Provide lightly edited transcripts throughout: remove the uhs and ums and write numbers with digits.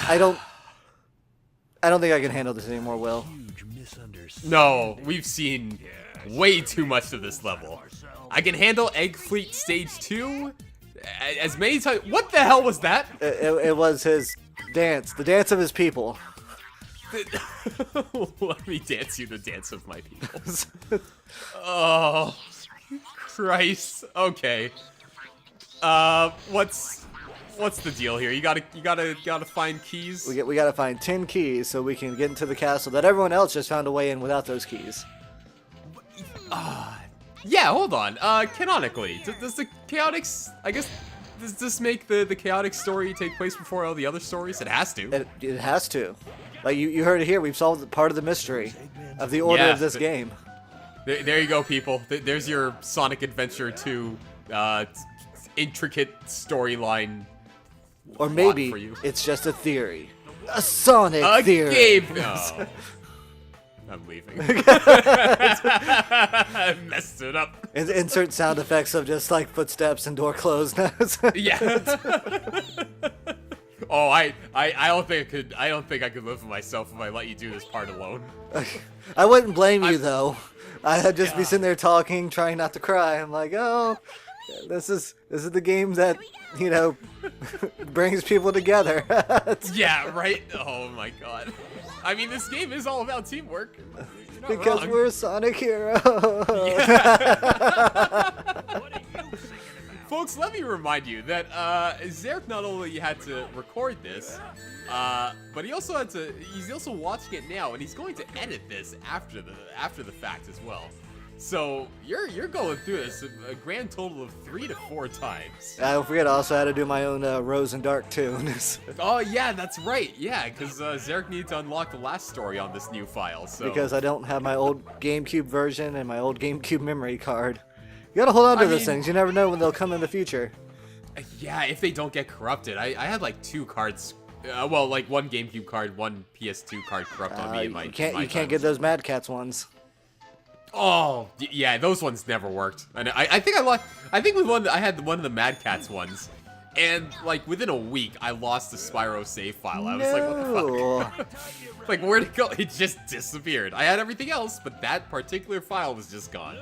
I don't think I can handle this anymore, Will. No, we've seen way too much of this level. I can handle Egg Fleet Stage 2 as many times. What the hell was that? It was his dance, the dance of his people. Let me dance you the dance of my people. Oh, Christ. Okay. What's the deal here? You gotta find keys. We gotta find 10 keys so we can get into the castle that everyone else just found a way in without those keys. Yeah, hold on. Canonically, does the Chaotix, I guess, does this make the Chaotix story take place before all the other stories? It has to. It has to. Like, you heard it here. We've solved part of the mystery of the order of this game. There you go, people. There's your Sonic Adventure 2 intricate storyline. Or maybe for you. It's just a theory. A Sonic theory. Game. No. I'm leaving. I messed it up. Insert sound effects of just like footsteps and door closed. Yeah. Oh, I don't think I could live with myself if I let you do this part alone. I wouldn't blame you though. I'd just be sitting there talking, trying not to cry. I'm like, oh, this is the game that, you know, brings people together. Yeah, right? Oh my god. I mean, this game is all about teamwork. You're not because wrong. we're a Sonic hero. Yeah. Folks, let me remind you that Zarek not only had to record this, but he's also watching it now, and he's going to edit this after the fact as well. So you're going through this a grand total of 3 to 4 times. I don't forget, I also had to do my own Rose and Dark tunes. Oh yeah, that's right. Yeah, because Zarek needed to unlock the last story on this new file. So because I don't have my old GameCube version and my old GameCube memory card. You gotta hold on to those things. You never know when they'll come in the future. Yeah, if they don't get corrupted. I had like 2 cards. Well, like 1 GameCube card, 1 PS2 card corrupt on me in my. You can't get those Mad Cats ones. Oh, yeah, those ones never worked. And I think I had one of the Mad Cats ones, and like within a week I lost the Spyro save file. I was like, what the fuck? Like, where'd it go? It just disappeared. I had everything else, but that particular file was just gone.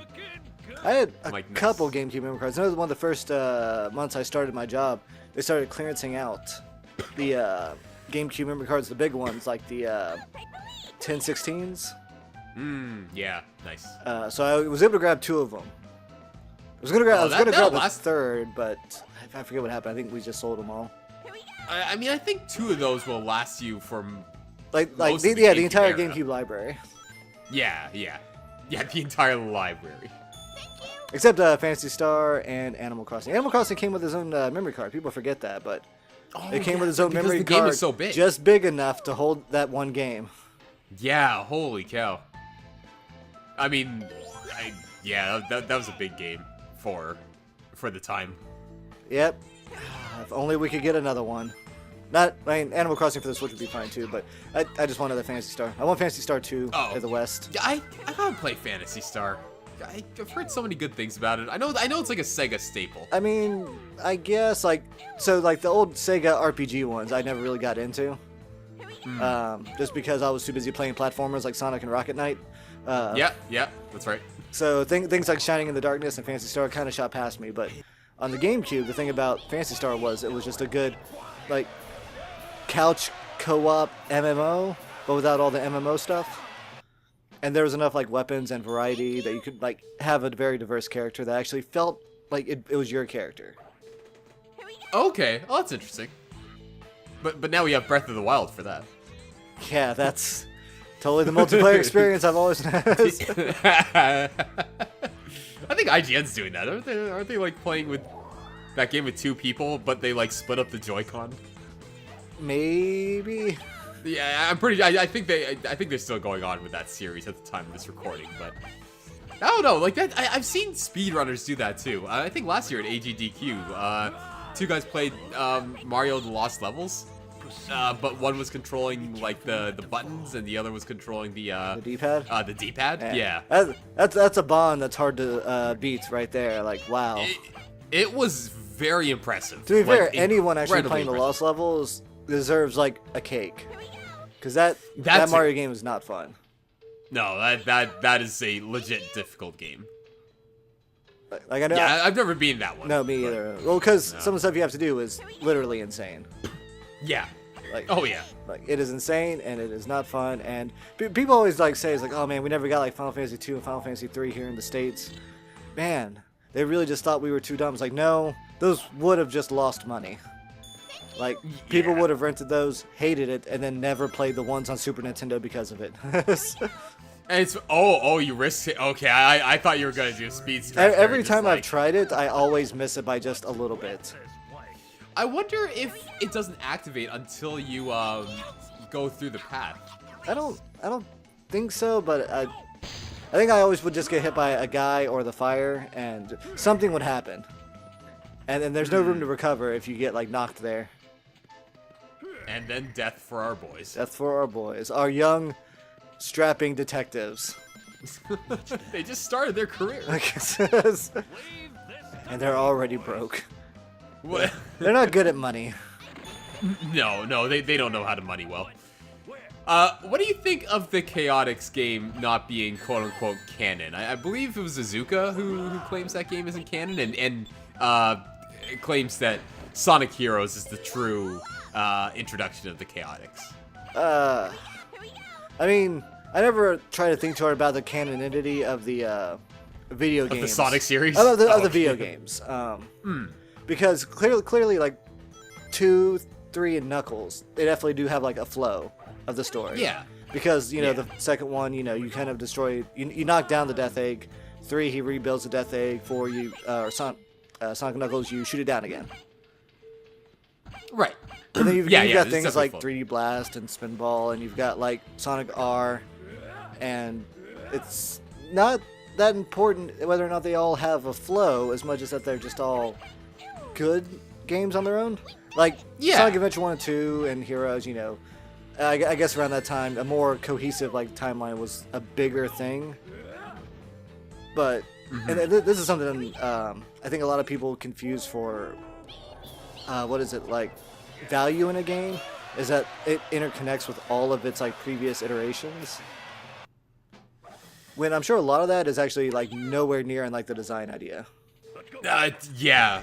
I had a couple GameCube memory cards. I know one of the first months I started my job, they started clearancing out the GameCube memory cards, the big ones, like the 1016s. Yeah, nice. So I was able to grab 2 of them. I was gonna grab the third, but I forget what happened. I think we just sold them all. I mean, I think 2 of those will last you from the entire GameCube library. Yeah, the entire library. Except Phantasy Star and Animal Crossing. Animal Crossing came with its own memory card. People forget that, but it came with its own memory card. The game is so big. Just big enough to hold that one game. Yeah, holy cow. I mean, that was a big game for the time. Yep. If only we could get another one. Animal Crossing for the Switch would be fine too, but I just want another Phantasy Star. I want Phantasy Star 2 at the West. Yeah, I gotta play Phantasy Star. I've heard so many good things about it. I know it's like a Sega staple. I mean, I guess the old Sega RPG ones I never really got into. Just because I was too busy playing platformers like Sonic and Rocket Knight. Yeah, that's right. So things like Shining in the Darkness and Phantasy Star kind of shot past me, but on the GameCube, the thing about Phantasy Star was it was just a good, like, couch co-op MMO, but without all the MMO stuff. And there was enough like weapons and variety that you could like have a very diverse character that actually felt like it was your character. Okay, oh, that's interesting. But now we have Breath of the Wild for that. Yeah, that's totally the multiplayer experience I've always had. I think IGN's doing that. Aren't they like playing with that game with 2 people, but they like split up the Joy-Con? Maybe. Yeah, I think they're still going on with that series at the time of this recording, but I don't know. Like that, I've seen speedrunners do that too. I think last year at AGDQ, 2 guys played Mario the Lost Levels, but one was controlling like the buttons and the other was controlling the D-pad. The D-pad, yeah. That's a bond that's hard to beat right there. Like, wow. It was very impressive. To be fair, anyone actually playing the Lost Levels deserves like a cake, because that That's Mario game is not fun. No, that is a legit difficult game. Like I know. Yeah, I've never been that one. No, me either. Well, because some of the stuff you have to do is literally insane. Yeah. Like, oh yeah. Like it is insane and it is not fun. And people always like say it's like, oh man, we never got like Final Fantasy 2 and Final Fantasy 3 here in the States. Man, they really just thought we were too dumb. It's like, no, those would have just lost money. Like people would have rented those, hated it, and then never played the ones on Super Nintendo because of it. And it's you risked it. Okay, I thought you were gonna do speed stress. Every time I've tried it, I always miss it by just a little bit. I wonder if it doesn't activate until you go through the path. I don't think so, but I think I always would just get hit by a guy or the fire, and something would happen. And then there's no room to recover if you get like knocked there. And then death for our boys. Death for our boys, our young, strapping detectives. They just started their career. And they're already broke. What? They're not good at money. No, they don't know how to money well. What do you think of the Chaotix game not being quote-unquote canon? I believe it was Azuka who claims that game isn't canon, and claims that Sonic Heroes is the true introduction of the Chaotix. I mean, I never try to think too hard about the canonity of the video games. Of the Sonic series? Of the video games. Because clearly, like, 2, 3, and Knuckles, they definitely do have, like, a flow of the story. Yeah. Because, you know, the second one, you know, you kind of destroy... You knock down the Death Egg. 3, he rebuilds the Death Egg. 4, Sonic and Knuckles, you shoot it down again. Right. And then you've got things like fun. 3D Blast and Spinball, and you've got, like, Sonic R, and it's not that important whether or not they all have a flow as much as that they're just all good games on their own. Like, Sonic Adventure 1 and 2 and Heroes, you know, I guess around that time, a more cohesive, like, timeline was a bigger thing. But, and this is something I think a lot of people confuse for, what is it, like, value in a game, is that it interconnects with all of its, like, previous iterations. When I'm sure a lot of that is actually, like, nowhere near in, like, the design idea. Yeah.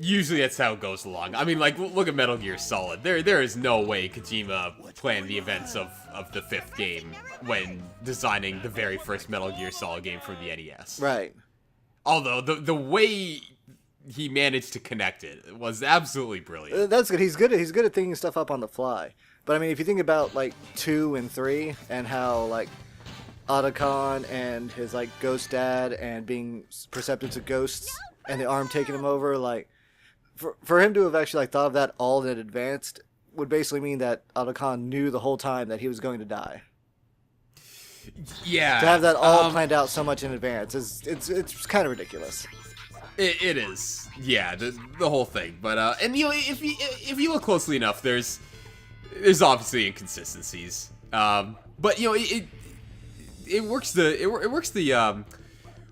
Usually that's how it goes along. I mean, like, look at Metal Gear Solid. There is no way Kojima planned the events of the 5th game when designing the very first Metal Gear Solid game for the NES. Right. Although, the way he managed to connect it was absolutely brilliant. That's good. He's good at thinking stuff up on the fly. But, I mean, if you think about, like, 2 and 3 and how, like, Otacon and his, like, ghost dad and being perceptive to ghosts and the arm taking him over, like... For him to have actually like thought of that all in advance would basically mean that Otacon knew the whole time that he was going to die. Yeah. To have that all planned out so much in advance it's kind of ridiculous. It is. Yeah, the whole thing. But and you know, if you look closely enough, there's obviously inconsistencies. But you know, it works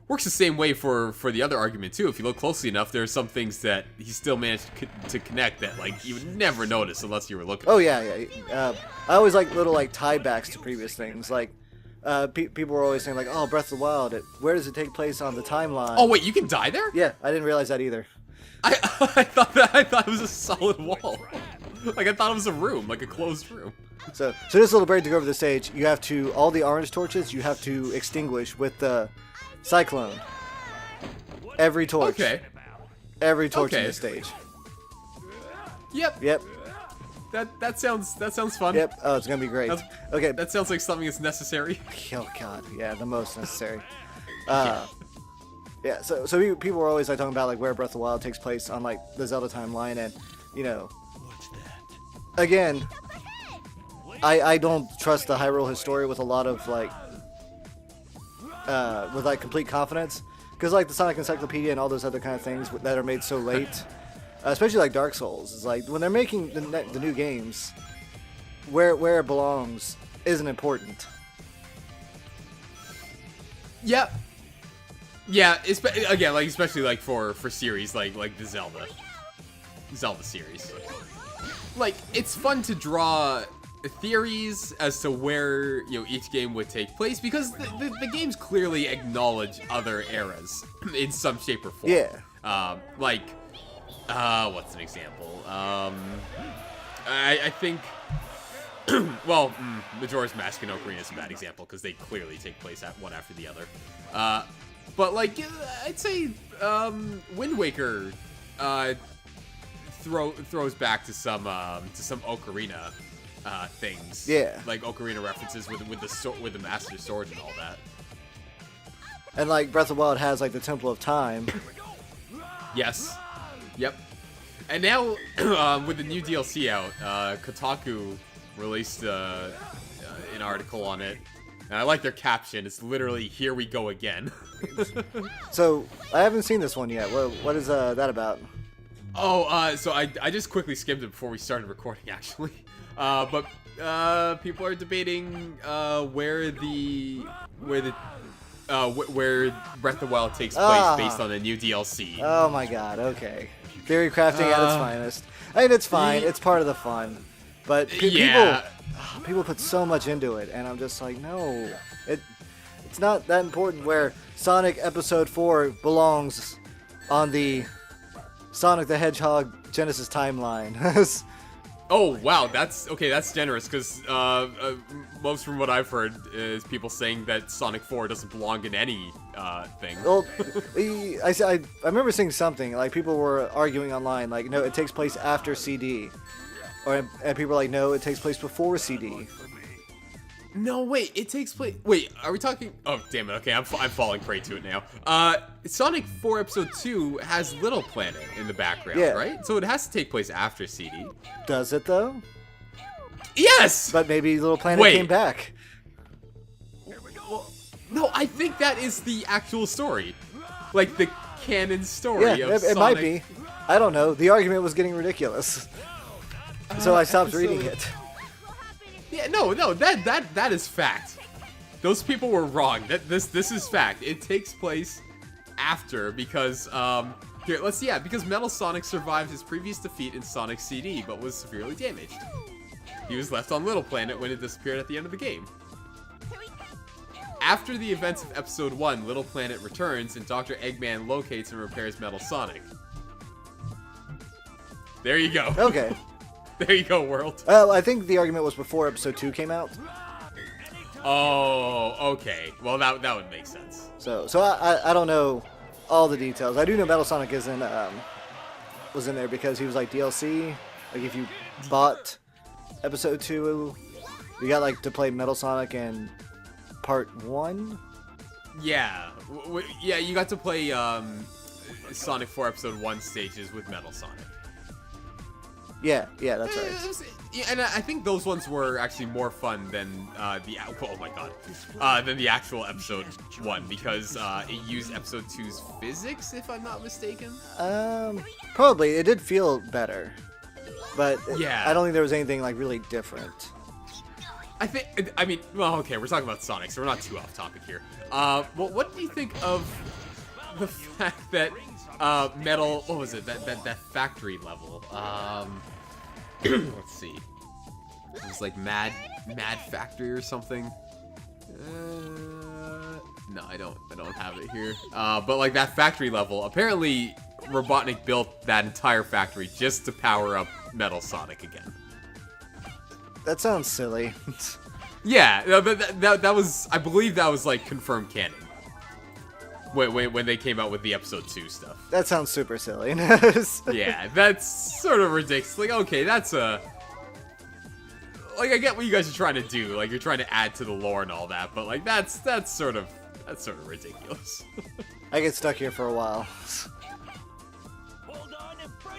works the same way for the other argument too. If you look closely enough, there are some things that he still managed to connect that like you would never notice unless you were looking. Oh yeah. I always like little like tiebacks to previous things. Like people were always saying like, oh, Breath of the Wild. Where does it take place on the timeline? Oh wait, you can die there? Yeah, I didn't realize that either. I thought it was a solid wall. Like I thought it was a room, like a closed room. So this little break to go over the stage. You have to all the orange torches you have to extinguish with the Cyclone. Every torch. Okay. Every torch in the stage. Yep. That sounds fun. Yep. Oh, it's gonna be great. Okay. That sounds like something that's necessary. Oh God. Yeah, the most necessary. Yeah. So people were always like talking about like where Breath of the Wild takes place on like the Zelda timeline, and you know, again, I don't trust the Hyrule Historia with a lot of like. With like complete confidence, because like the Sonic Encyclopedia and all those other kind of things that are made so late, especially like Dark Souls, is like when they're making the new games, where it belongs isn't important. Yeah. Again, like especially like for series like the Zelda series. like, it's fun to draw theories as to where, you know, each game would take place, because the games clearly acknowledge other eras in some shape or form. Yeah. Like, what's an example? I think, well, Majora's Mask and Ocarina is a bad example, because they clearly take place at one after the other. But, like, I'd say, Wind Waker, throws back to some Ocarina things. Yeah. Like Ocarina references with the Master Sword and all that. And like Breath of the Wild has like the Temple of Time. Yes. Yep. And now with the new DLC out, Kotaku released an article on it. And I like their caption. It's literally "Here we go again." So I haven't seen this one yet. What is that about? Oh, so I just quickly skimmed it before we started recording, actually. But people are debating where Breath of the Wild takes place based on the new DLC. Oh my god, okay. Theory crafting at its finest. I mean, it's fine. It's part of the fun. But people put so much into it, and I'm just like, no. It's not that important where Sonic Episode 4 belongs on the Sonic the Hedgehog Genesis timeline. Oh, wow, that's generous, because most from what I've heard is people saying that Sonic 4 doesn't belong in any thing. Well, I remember seeing something, like people were arguing online, like, no, it takes place after CD. And people were like, no, it takes place before CD. No, wait, it takes place... Wait, are we talking... Oh, damn it, okay, I'm falling prey to it now. Sonic 4 Episode 2 has Little Planet in the background, right? So it has to take place after CD. Does it, though? Yes! But maybe Little Planet came back. Well, no, I think that is the actual story. Like, the canon story of Sonic. It might be. I don't know. The argument was getting ridiculous. So I stopped reading it. Yeah, no, that is fact. Those people were wrong. This is fact. It takes place after, because here, let's see. Yeah, because Metal Sonic survived his previous defeat in Sonic CD, but was severely damaged. He was left on Little Planet when it disappeared at the end of the game. After the events of Episode 1, Little Planet returns, and Dr. Eggman locates and repairs Metal Sonic. There you go. Okay. There you go, world. Well, I think the argument was before Episode 2 came out. Oh, okay. Well, that would make sense. So I don't know all the details. I do know Metal Sonic was in there because he was like DLC. Like if you bought Episode 2, you got like to play Metal Sonic in Part 1. Yeah, yeah, you got to play Sonic 4 Episode 1 stages with Metal Sonic. Yeah, that's right. Yeah, and I think those ones were actually more fun than than the actual Episode 1, because it used Episode 2's physics, if I'm not mistaken. Probably it did feel better, but yeah, I don't think there was anything like really different. I mean, well, okay, we're talking about Sonic, so we're not too off topic here. Well, what do you think of the fact that Metal, what was it, that factory level, let's see, it was like Mad Factory or something. No, I don't have it here. But like that factory level, apparently Robotnik built that entire factory just to power up Metal Sonic again. That sounds silly. Yeah, that was, I believe that was like confirmed canon. When they came out with the Episode 2 stuff. That sounds super silly. Yeah, that's sort of ridiculous. Like, okay, that's a... Like, I get what you guys are trying to do. Like, you're trying to add to the lore and all that, but like, that's sort of ridiculous. I get stuck here for a while.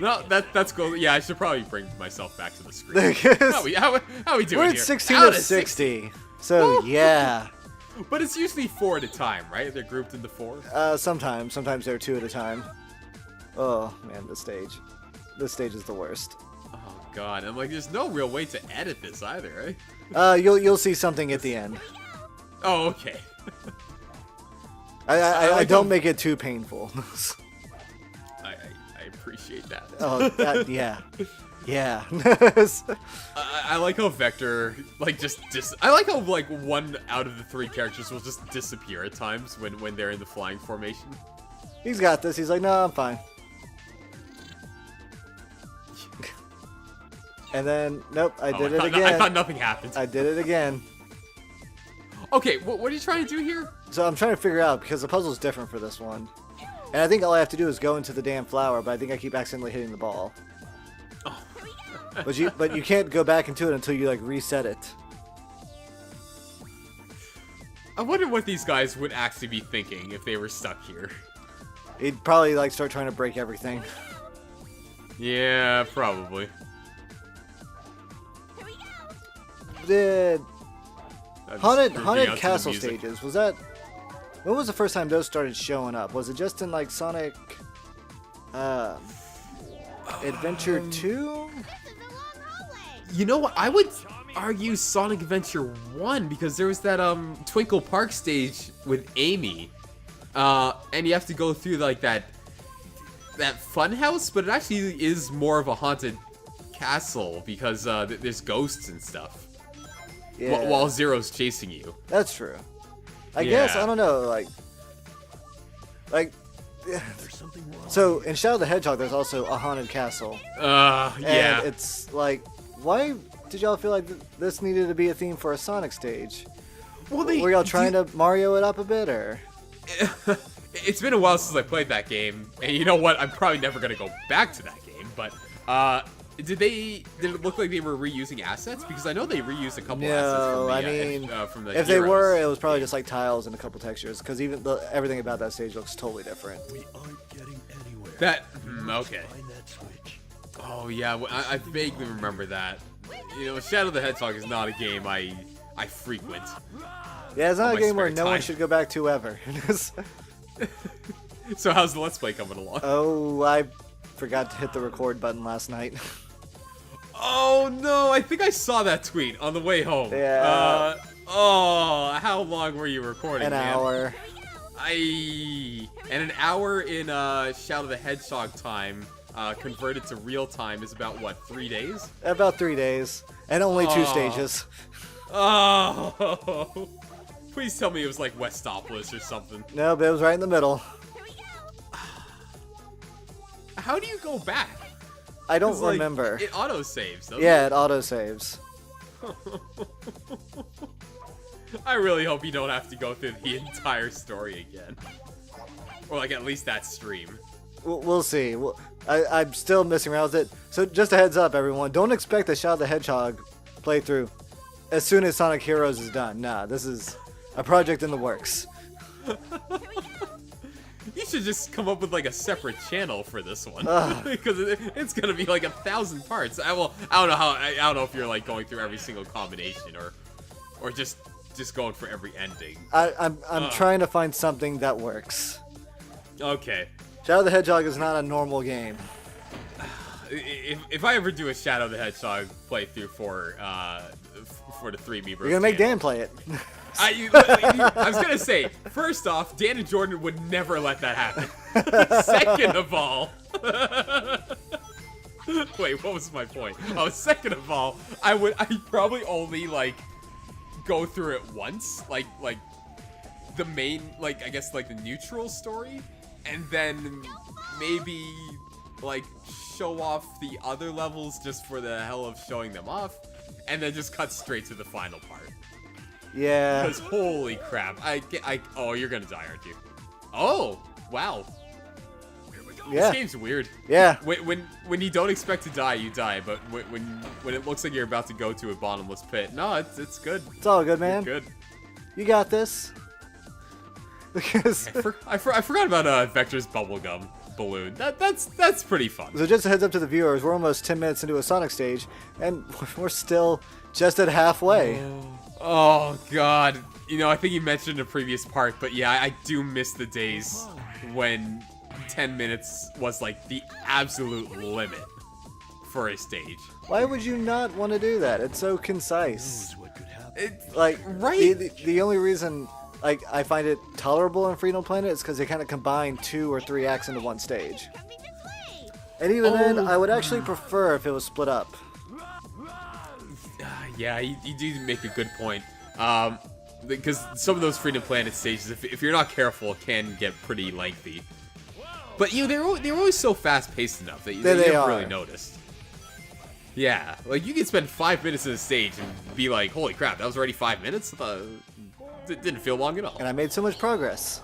No, that's cool. Yeah, I should probably bring myself back to the screen. How we doing We're here? at 16 of 60. So, yeah. But it's usually 4 at a time, right? They're grouped into 4? Sometimes they're 2 at a time. Oh, man, this stage is the worst. Oh, God. I'm like, there's no real way to edit this either, right? You'll see something at the end. Oh, okay. I don't make it too painful. I appreciate that. Oh, yeah. Yeah. I like how Vector, like, I like how, like, one out of the 3 characters will just disappear at times when they're in the flying formation. He's got this. He's like, no, I'm fine. And then, nope, I did it again. I thought nothing happened. I did it again. Okay, what are you trying to do here? So I'm trying to figure out, because the puzzle's different for this one. And I think all I have to do is go into the damn flower, but I think I keep accidentally hitting the ball. Oh. But you can't go back into it until you, like, reset it. I wonder what these guys would actually be thinking if they were stuck here. He'd probably, like, start trying to break everything. Yeah, probably. Did haunted castle music. stages, was that, when was the first time those started showing up? Was it just in, like, Sonic Adventure 2? You know what, I would argue Sonic Adventure 1, because there was that Twinkle Park stage with Amy, and you have to go through, like, that fun house, but it actually is more of a haunted castle because there's ghosts and stuff. Yeah. While Zero's chasing you. That's true. I guess, I don't know, like, so in Shadow the Hedgehog, there's also a haunted castle. Yeah. And it's like, why did y'all feel like this needed to be a theme for a Sonic stage? Well, were y'all trying to Mario it up a bit, or? It's been a while since I played that game, and you know what? I'm probably never gonna go back to that game. But did it look like they were reusing assets? Because I know they reused a couple assets from the if Heroes. they were, it was probably just like tiles and a couple textures. Because even everything about that stage looks totally different. We aren't getting anywhere. Okay. Oh yeah, well, I vaguely remember that. You know, Shadow the Hedgehog is not a game I frequent. Yeah, it's not a game where no one time. should go back to ever. So how's the Let's Play coming along? Oh, I forgot to hit the record button last night. Oh no, I think I saw that tweet on the way home. Yeah. Oh, how long were you recording, An hour. And an hour in Shadow the Hedgehog time, converted to real time, is about what, 3 days? About 3 days. And only 2 stages. Oh, please tell me it was like Westopolis or something. No, but it was right in the middle. How do you go back? I don't 'Cause, like, remember. It auto-saves, doesn't Yeah, it auto-saves. I really hope you don't have to go through the entire story again. Or, like, at least that stream. We'll see. I'm still messing around with it. So just a heads up, everyone. Don't expect a Shadow the Hedgehog playthrough as soon as Sonic Heroes is done. Nah, this is a project in the works. You should just come up with like a separate channel for this one, because it's gonna be like 1,000 parts. I don't know if you're like going through every single combination or just going for every ending. I'm trying to find something that works. Okay. Shadow the Hedgehog is not a normal game. If I ever do a Shadow the Hedgehog playthrough for the 3 Amiibro, You're gonna make Dan play it. I was gonna say, first off, Dan and Jordan would never let that happen. Second of all, wait, what was my point? Oh, second of all, I'd probably only like go through it once, like the main, like I guess like the neutral story, and then maybe like show off the other levels just for the hell of showing them off, and then just cut straight to the final part. Yeah. Because holy crap, oh, you're gonna die, aren't you? Oh, wow. Yeah. This game's weird. Yeah. When you don't expect to die, you die. But when it looks like you're about to go to a bottomless pit, no, it's good. It's all good, man. You're good. You got this. Because I forgot about Vector's bubblegum balloon. That's pretty fun. So just a heads up to the viewers, we're almost 10 minutes into a Sonic stage, and we're still just at halfway. Oh god. You know, I think you mentioned in a previous part, but yeah, I do miss the days when 10 minutes was like the absolute limit for a stage. Why would you not want to do that? It's so concise. What could happen? It, Like, right? the only reason like I find it tolerable in Freedom Planet is because they kind of combine 2 or 3 acts into one stage. And even then, I would actually prefer if it was split up. Yeah, you do make a good point. Because some of those Freedom Planet stages, if you're not careful, can get pretty lengthy. But they're always so fast-paced enough that you never really noticed. Yeah, like you can spend 5 minutes in a stage and be like, "Holy crap, that was already 5 minutes." It didn't feel long at all. And I made so much progress.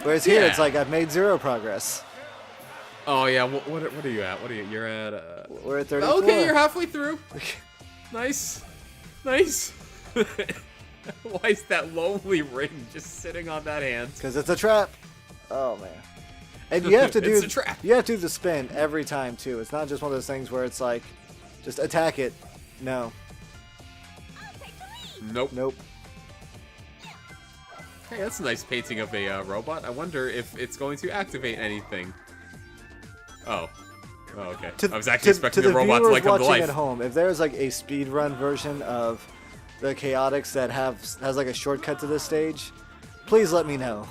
Whereas here, it's like I've made 0 progress. Oh yeah, what are you at? You're at? We're at 34. Okay, you're halfway through. Nice. Why is that lonely ring just sitting on that hand? Because it's a trap. Oh man. And you have to do It's a trap. You have to do the spin every time too. It's not just one of those things where it's like, just attack it. No. Nope. Hey, that's a nice painting of a robot. I wonder if it's going to activate anything. Oh, okay. I was actually expecting the robot to like come to life. At home, if there's like a speedrun version of the Chaotix that has like a shortcut to this stage, please let me know.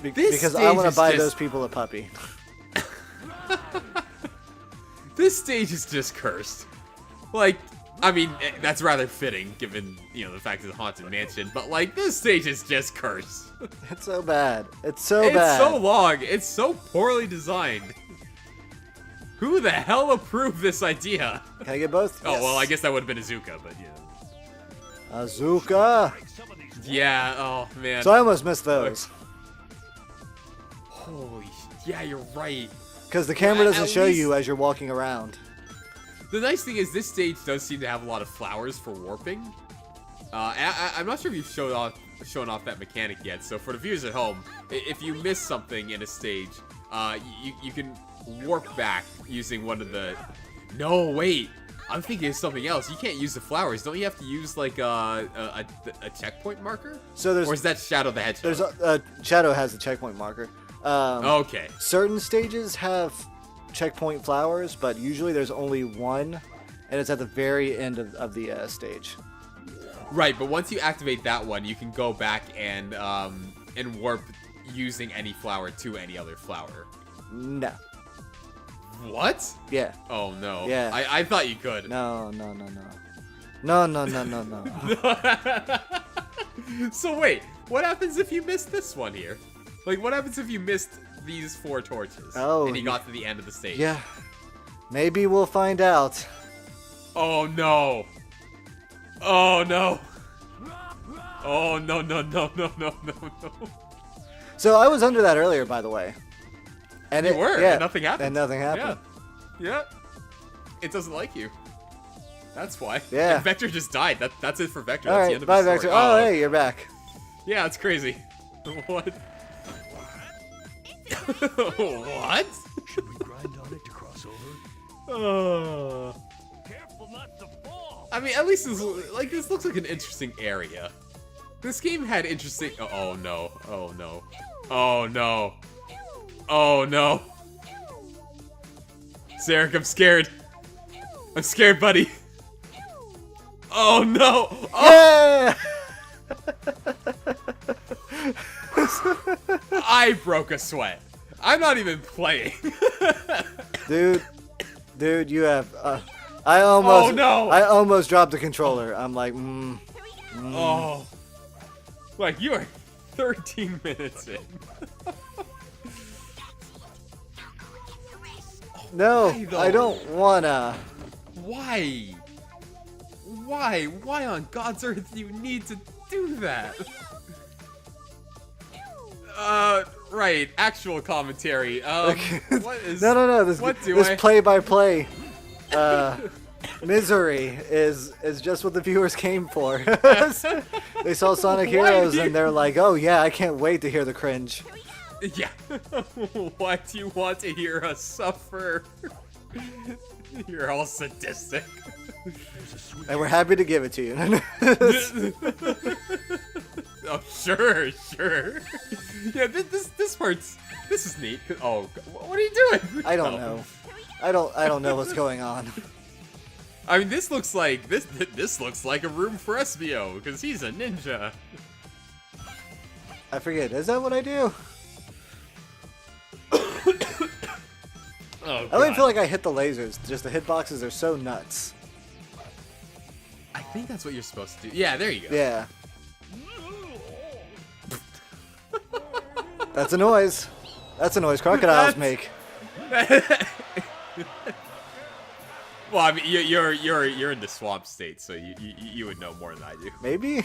Because I want to buy those people a puppy. This stage is just cursed. Like, I mean, that's rather fitting given, the fact it's a haunted mansion, but like, this stage is just cursed. It's so bad. It's so bad. It's so long. It's so poorly designed. Who the hell approved this idea? Can I get both? Oh, Yes. well, I guess that would have been Azuka, but yeah. Azuka! Yeah, oh, man. So I almost missed those. Holy yeah, you're right. Because the camera doesn't At show least- you as you're walking around. The nice thing is this stage does seem to have a lot of flowers for warping. I'm not sure if you've shown off that mechanic yet, so for the viewers at home, if you miss something in a stage, you can warp back using one of the... No, wait! I'm thinking of something else. You can't use the flowers. Don't you have to use, like, a checkpoint marker? So there's... Or is that Shadow the Hedgehog? Shadow has the checkpoint marker. Okay. Certain stages have checkpoint flowers, but usually there's only one, and it's at the very end of the stage. Right, but once you activate that one, you can go back and warp using any flower to any other flower. No. What? Yeah. Oh no. Yeah. I thought you could. No. So wait, what happens if you missed this one here? Like, what happens if you missed these 4 torches? Oh, and you got to the end of the stage? Yeah. Maybe we'll find out. Oh no. Oh no. Oh no. So I was under that earlier, by the way. And You were, yeah, and nothing happened. And nothing happened. Yeah. It doesn't like you. That's why. Yeah. And Vector just died. That's it for Vector. All That's right, the end of bye, the Vector. story. Oh, hey, you're back. Yeah, it's crazy. What? What? Should we grind on it to cross over? Careful not to fall. I mean, at least this looks like an interesting area. This game had interesting. Oh no! Oh no! Oh no! Oh no! Zarek, I'm scared. I'm scared, buddy. Oh no! Oh! Yeah! I broke a sweat. I'm not even playing. Dude, you have. I almost. Oh, no. I almost dropped the controller. I'm like, Oh. Like, you are 13 minutes in. no, Why, though? I don't wanna. Why? Why? Why on God's earth do you need to do that? Right. Actual commentary. What is... No. What do This I... play-by-play misery is just what the viewers came for. They saw Sonic Why Heroes do you- and they're like, oh yeah, I can't wait to hear the cringe. Yeah. Why do you want to hear us suffer? You're all sadistic. There's a switch. And we're happy to give it to you. Oh, sure. Yeah, this part's... This is neat. Oh, what are you doing? I don't Oh. know. I don't know what's going on. I mean, this looks like this looks like a room for Espio because he's a ninja. I forget. Is that what I do? Oh, I don't even God. feel like I hit the lasers. Just the hitboxes are so nuts. I think that's what you're supposed to do. Yeah, there you go. Yeah. That's a noise. That's a noise crocodiles make. Well, I mean, you're in the swamp state, so you would know more than I do. Maybe?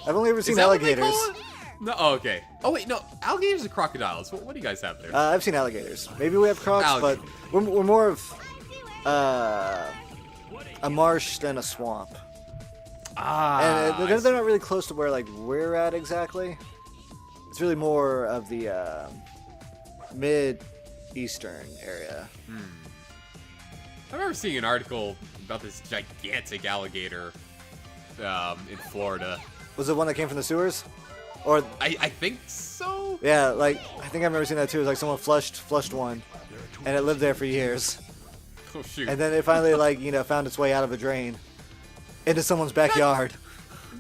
I've only ever Is seen that what they alligators. call it? No, oh, okay. Oh wait, no, alligators and crocodiles. What do you guys have there? I've seen alligators. Maybe we have crocs, but Alligators. we're more of a marsh than a swamp. And I they're see. not really close to where like we're at exactly. It's really more of the mid-eastern area. I remember seeing an article about this gigantic alligator in Florida. Was it one that came from the sewers? Or I think so. yeah, like I think I remember seeing that too. It was like someone flushed one, and it lived there for years. Oh shoot. And then it finally like found its way out of a drain into someone's backyard.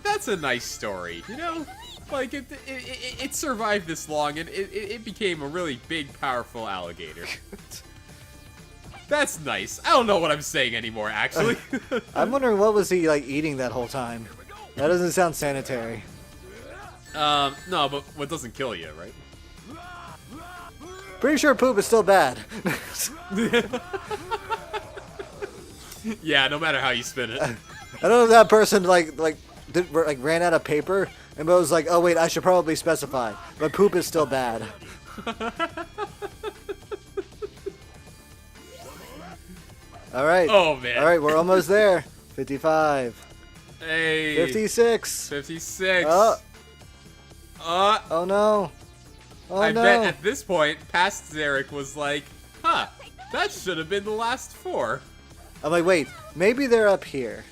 That's a nice story, you know? Like, it survived this long, and it became a really big, powerful alligator. That's nice. I don't know what I'm saying anymore, actually. I'm wondering what was he like eating that whole time. That doesn't sound sanitary. No, but what doesn't kill you, right? Pretty sure poop is still bad. Yeah, no matter how you spin it. I don't know if that person ran out of paper and was like, oh wait, I should probably specify, but poop is still bad. All right. Oh, man. All right, we're almost there. 55. Hey. 56. 56. Oh no. Oh I no. bet at this point, past Zarek was like, huh, that should have been the last 4. I'm like, wait, maybe they're up here.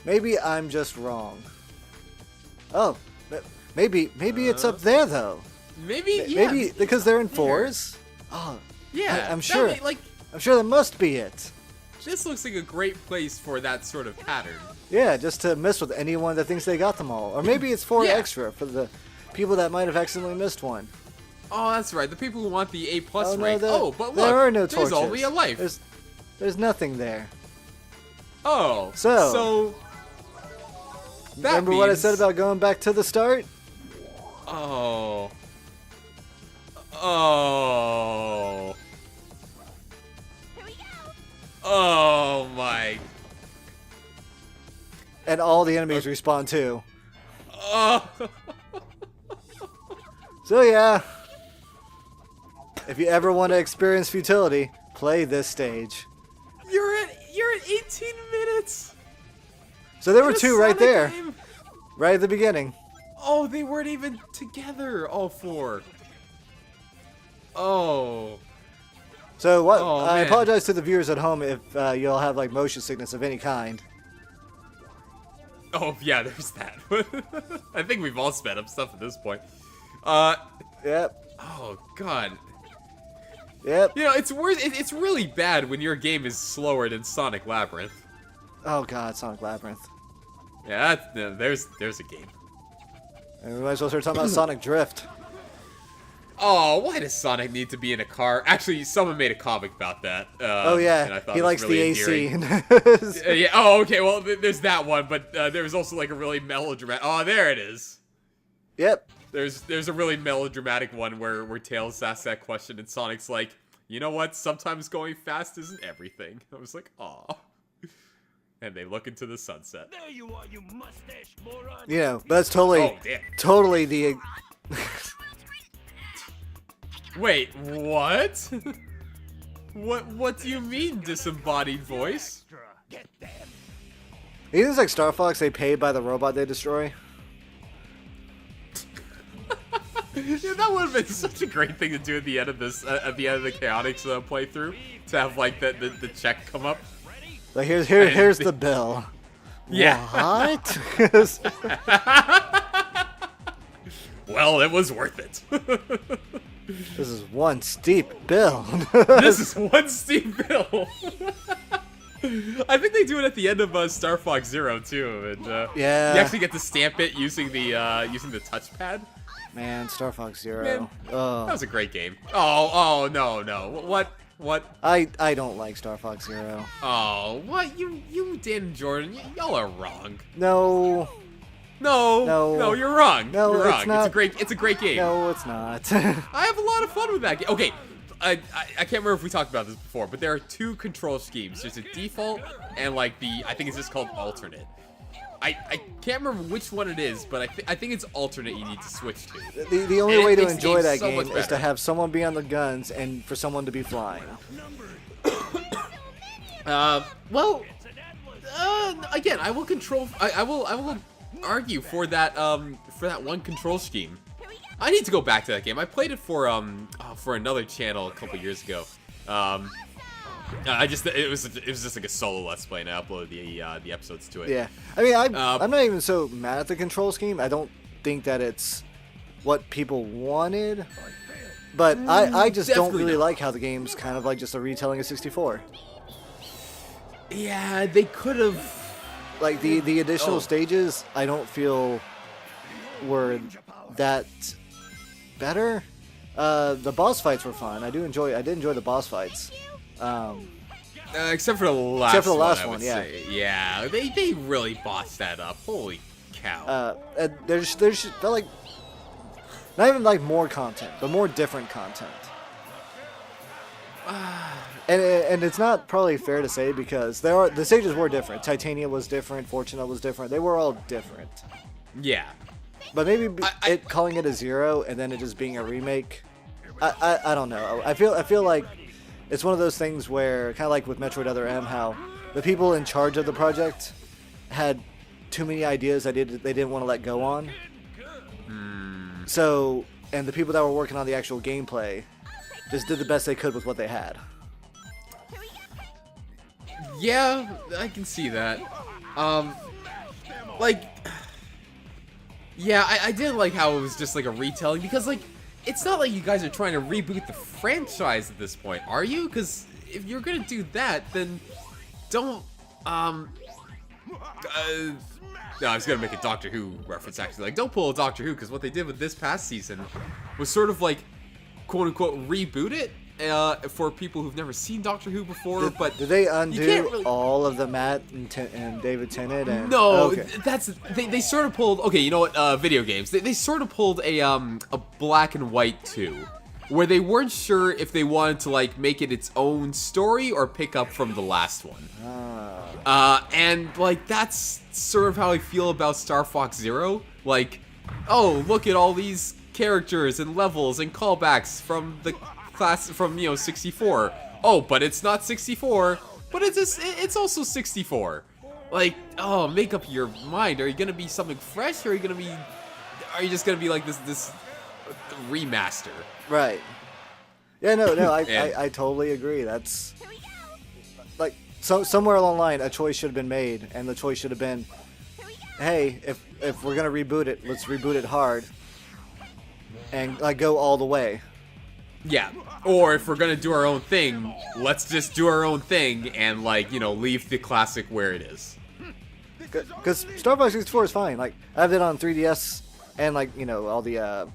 Maybe I'm just wrong. Oh, maybe it's up there though. Maybe, yeah. Maybe because they're in 4s. Oh, Yeah. I'm that sure. like, I'm sure that must be it. this looks like a great place for that sort of pattern. Yeah, just to mess with anyone that thinks they got them all, or maybe it's 4 Yeah. extra for the people that might have accidentally missed one. Oh, that's right. The people who want the A+ Oh, no, rank. there- Oh, but look, there are no there's torches. only a life. There's nothing there. Oh, So- that Remember what I means- said about going back to the start? Oh. Oh. Oh my. And all the enemies respawn too. Oh. So yeah, if you ever want to experience futility, play this stage. You're at 18 minutes. So there were in a 2 right Sonic there, game? right at the beginning. Oh, they weren't even together, all 4. Oh. So what? Oh, I man. apologize to the viewers at home if you'll have like motion sickness of any kind. Oh, yeah, there's that. I think we've all sped up stuff at this point. Yep. Oh, God. Yep. You know, it's really bad when your game is slower than Sonic Labyrinth. Oh god, Sonic Labyrinth. Yeah, there's a game. And we might as well start talking about Sonic Drift. Oh, why does Sonic need to be in a car? Actually, someone made a comic about that. Oh and yeah, I thought he it was likes really the endearing. AC. Yeah. Oh, okay. Well, there's that one, but there's also like a really melodramatic. Oh, there it is. Yep. There's a really melodramatic one where Tails asks that question and Sonic's like, you know what? Sometimes going fast isn't everything. I was like, aw. And they look into the sunset. There you are, you mustache moron. You know, but that's totally, Oh, damn. totally the. Wait, what? What do you mean, disembodied voice? Get them. You think it's like Star Fox? They pay by the robot they destroy. Yeah, that would have been such a great thing to do at the end of this, at the end of the Chaotix playthrough, to have like the check come up. Like here's the bill. Yeah. What? Well, it was worth it. This is one steep bill. This is one steep bill. I think they do it at the end of Star Fox Zero too, and Yeah. you actually get to stamp it using the touchpad. Man, Star Fox Zero. Man, Oh. That was a great game. Oh no. What? I don't like Star Fox Zero. Oh, what? You, Dan and Jordan, y'all are wrong. No. No, you're wrong. No, you're it's wrong. not. It's a great game. No, it's not. I have a lot of fun with that game. Okay, I can't remember if we talked about this before, but there are two control schemes. There's a default and like I think it's just called alternate. I can't remember which one it is, but I think it's alternate you need to switch to. The only way to enjoy that so game is to have someone be on the guns and for someone to be flying. Again, I will control. I will argue for that one control scheme. I need to go back to that game. I played it for another channel a couple years ago. It was just like a solo Let's Play, and I uploaded the episodes to it. Yeah, I mean, I'm not even so mad at the control scheme. I don't think that it's what people wanted, but I just don't really like how the game's kind of like just a retelling of 64. Yeah, they could have. Like the additional stages, I don't feel were that better. The boss fights were fun. I did enjoy the boss fights. Except for the last one, yeah. Yeah, they really botched that up. Holy cow. There's felt like not even like more content, but more different content. And it's not probably fair to say because the stages were different. Titania was different. Fortuna was different. They were all different. Yeah. But maybe calling it a Zero and then it just being a remake. I don't know. I feel like it's one of those things where kind of like with Metroid Other M, how the people in charge of the project had too many ideas they didn't want to let go on. So, and the people that were working on the actual gameplay just did the best they could with what they had. Yeah, I can see that. Yeah, I did like how it was just like a retelling because like it's not like you guys are trying to reboot the franchise at this point, are you? Because if you're gonna do that, then don't no, I was gonna make a Doctor Who reference actually. Like, don't pull a Doctor Who because what they did with this past season was sort of like quote unquote reboot it for people who've never seen Doctor Who before. But did they undo all of the Matt and David Tennant? And, no, okay. They sort of pulled. Okay, you know what? Video games. They sort of pulled a Black and White 2, where they weren't sure if they wanted to like make it its own story or pick up from the last one. And like that's sort of how I feel about Star Fox Zero. Like, oh, look at all these characters and levels and callbacks from the class from 64. Oh, but it's not 64, but it's also 64. Like, oh, make up your mind. Are you gonna be something fresh, or are you just gonna be like this remaster? Right. Yeah, no, I totally agree. That's like somewhere along the line, a choice should have been made, and the choice should have been, hey, if we're gonna reboot it, let's reboot it hard, and like go all the way. Yeah. Or if we're gonna do our own thing, let's just do our own thing and like leave the classic where it is. Because Star Fox 64 is fine. Like I have it on 3DS and like all the I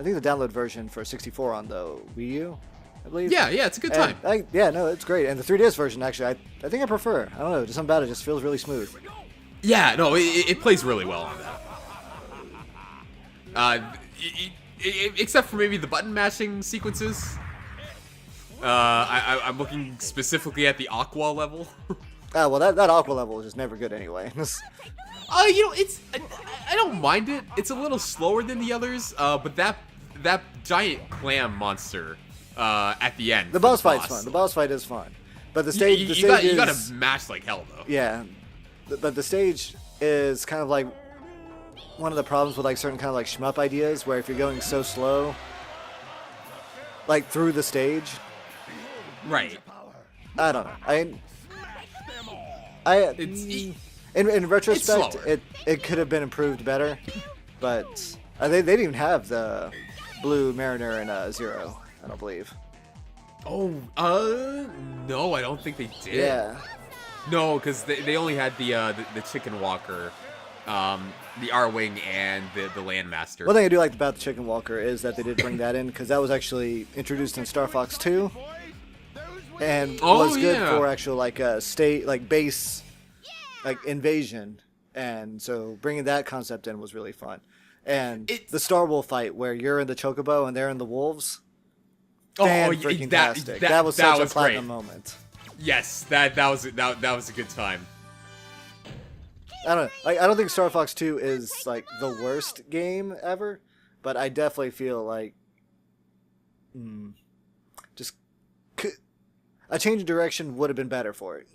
think the download version for 64 on the Wii U, I believe. Yeah, it's a good time. No, it's great. And the 3DS version actually, I think I prefer. I don't know, just something about it just feels really smooth. Yeah, no, it plays really well on that. Except for maybe the button mashing sequences. I'm looking specifically at the Aqua level. Well, that Aqua level is just never good anyway. It's I don't mind it. It's a little slower than the others, but that giant clam monster at the end. The boss fight's fun. The boss fight is fun, but the stage you gotta mash like hell though. Yeah, but the stage is kind of like one of the problems with like certain kind of like shmup ideas, where if you're going so slow, like through the stage, right? I don't know. In retrospect, it could have been improved better, but they didn't even have the Blue Mariner in Zero, I don't believe. Oh, no, I don't think they did. Yeah. No, because they only had the Chicken Walker, the R-Wing, and the Landmaster. One thing I do like about the Chicken Walker is that they did bring that in, because that was actually introduced in Star Fox 2. and Oh, was good yeah. for actual like state like base like invasion, and so bringing that concept in was really fun. And the Star Wolf fight where you're in the chocobo and they're in the wolves, freaking tastic. That was such a platinum moment. Yes, that was a good time. I don't know. Like, I don't think Star Fox 2 is like the worst game ever, but I definitely feel like just a change of direction would have been better for it.